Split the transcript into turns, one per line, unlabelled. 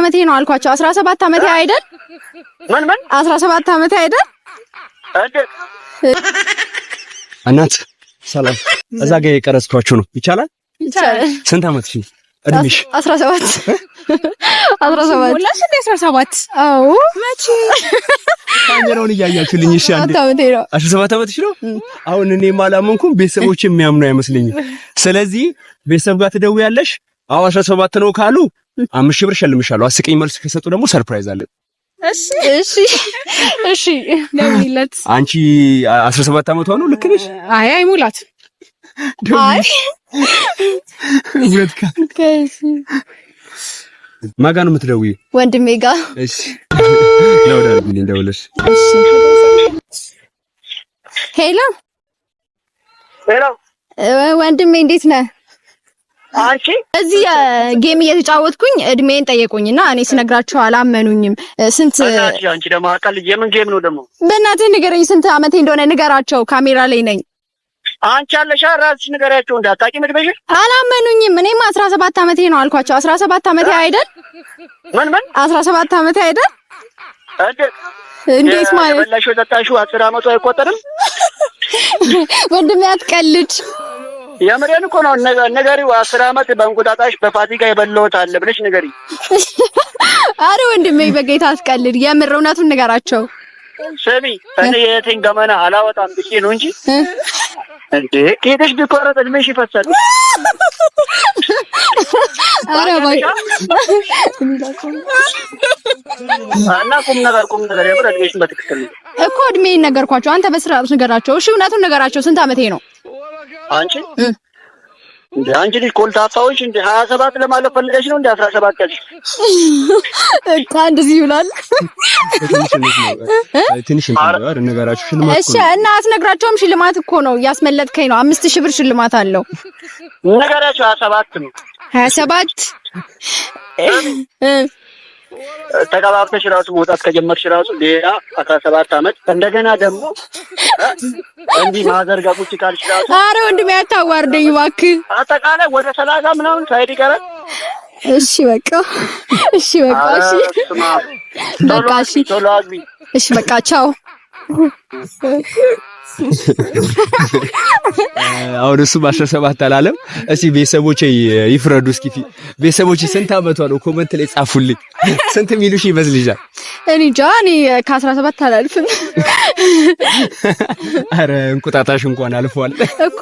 አመቴ ነው አልኳቸው 17 አመቴ አይደል
ምን
17 አመቴ አይደል
እናት ሰላም እዛ ጋር የቀረጽኳችሁ ነው ይቻላል ስንት አመት እሺ እድሜሽ 17
ሞላሽ እንደ 17 አዎ
መቼ ካሜራውን እያያችሁልኝ እሺ አንዴ 17 አመትሽ ነው አሁን እኔ ማላመንኩም ቤተሰቦች የሚያምኑ አይመስልኝም ስለዚህ ቤተሰብ ጋር ትደውያለሽ አዎ 17 ነው ካሉ 5000 ብር ሸልምሻለሁ አስቀኝ መልስ ከሰጡ ደግሞ ሰርፕራይዝ አለ
እሺ ደውይለት
አንቺ 17 አመቷ ነው ልክ ነሽ
አይ አይሙላት አይ
ወጥካ ማጋ ነው የምትደውይው
ወንድሜ ጋር
እሺ ነው ደውልልኝ እንደውልሽ
እሺ ሄሎ ወንድሜ እንዴት ነህ
አንቺ
እዚህ ጌም እየተጫወትኩኝ እድሜን ጠየቁኝና እኔ ስነግራቸው አላመኑኝም ስንት
አንቺ ደግሞ አቃል የምን ጌም ነው ደግሞ
በእናትህ ንገረኝ ስንት አመቴ እንደሆነ ንገራቸው ካሜራ ላይ ነኝ
አንቺ አለሽ ራስሽ ንገራቸው እንዳታቂ መድበሽ
አላመኑኝም እኔማ 17 አመቴ ነው አልኳቸው 17 አመቴ አይደል
ምን
17 አመቴ አይደል እንዴት ማለት
በላሽ ወጣታሹ 10 አመቱ አይቆጠርም
ወንድሜ አትቀልድ
ያመረን እኮ ነው ነገሪው 10 አመት በእንቁጣጣሽ በፋሲካ የበለውት አለ ብለሽ ነገሪ
አረ ወንድሜ በጌታ አትቀልድ የምር እውነቱን ንገራቸው
ሰሚ እኔ የትን ገመና አላወጣም ብዬ ነው እንጂ እንዴ ከሄደሽ ቢቆረጥ እድሜሽ ይፈሳል
አረ ባይ
እና ቁም ነገር የምር እድሜሽን በትክክል
እኮ እድሜን ነገርኳቸው አንተ በስርዓቱ ንገራቸው እሺ እውነቱን ንገራቸው ስንት አመቴ ነው
አንቺ እንዴ አንቺ ልጅ ኮልታፋዎች እንዴ 27 ለማለት ፈልገሽ ነው እንዴ 17 ቀን
እቃ እንደዚህ ይውላል
ትንሽ ነገር ነገራችሁ ሽልማት
እሺ እና አትነግራቸውም ሽልማት እኮ ነው ያስመለጥከኝ ነው 5000 ብር ሽልማት አለው
ነገራችሁ 27 ነው
27
ተቀባብተሽ ራሱ መውጣት ከጀመርሽ ራሱ ሌላ 17 አመት እንደገና ደግሞ እንዲህ ማዘርጋ ቁጭ ካልሽ ራሱ
አረ ወንድሜ አታዋርደኝ እባክህ
አጠቃላይ ወደ 30 ምናምን ሳይድ ይቀራል
እሺ በቃ እሺ በቃ ቻው
አሁን እሱ 17 አላለም እሺ ቤተሰቦቼ ይፍረዱ እስኪ ቤተሰቦቼ ስንት አመቷ ነው ኮሜንት ላይ ጻፉልኝ ስንት ሚሉሽ ይመስልሻል
እኔ ጃኒ ከ17 አላልፍም
አረ እንቁጣጣሽ እንኳን አልፏል እኮ